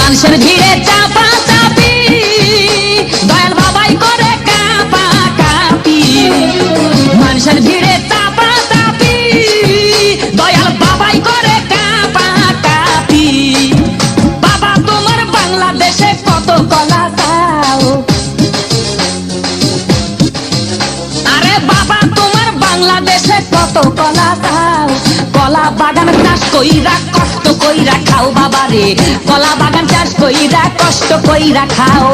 মানুষের ভিড়ে চাপা চাপি দয়াল বাবাই করে কাপা কাপি মানুষের ভিড়ে চাপা চাপি দয়াল বাবাই করে কাপা কাপি বাবা তোমার বাংলাদেশে কত কলা চাও আরে বাবা তোমার বাংলাদেশে কত কলা চাও কলা বাগান চাষ কইরা কষ্ট কইরা খাও বাবা রে কলা বাগান চাষ কইরা কষ্ট কইরা খাও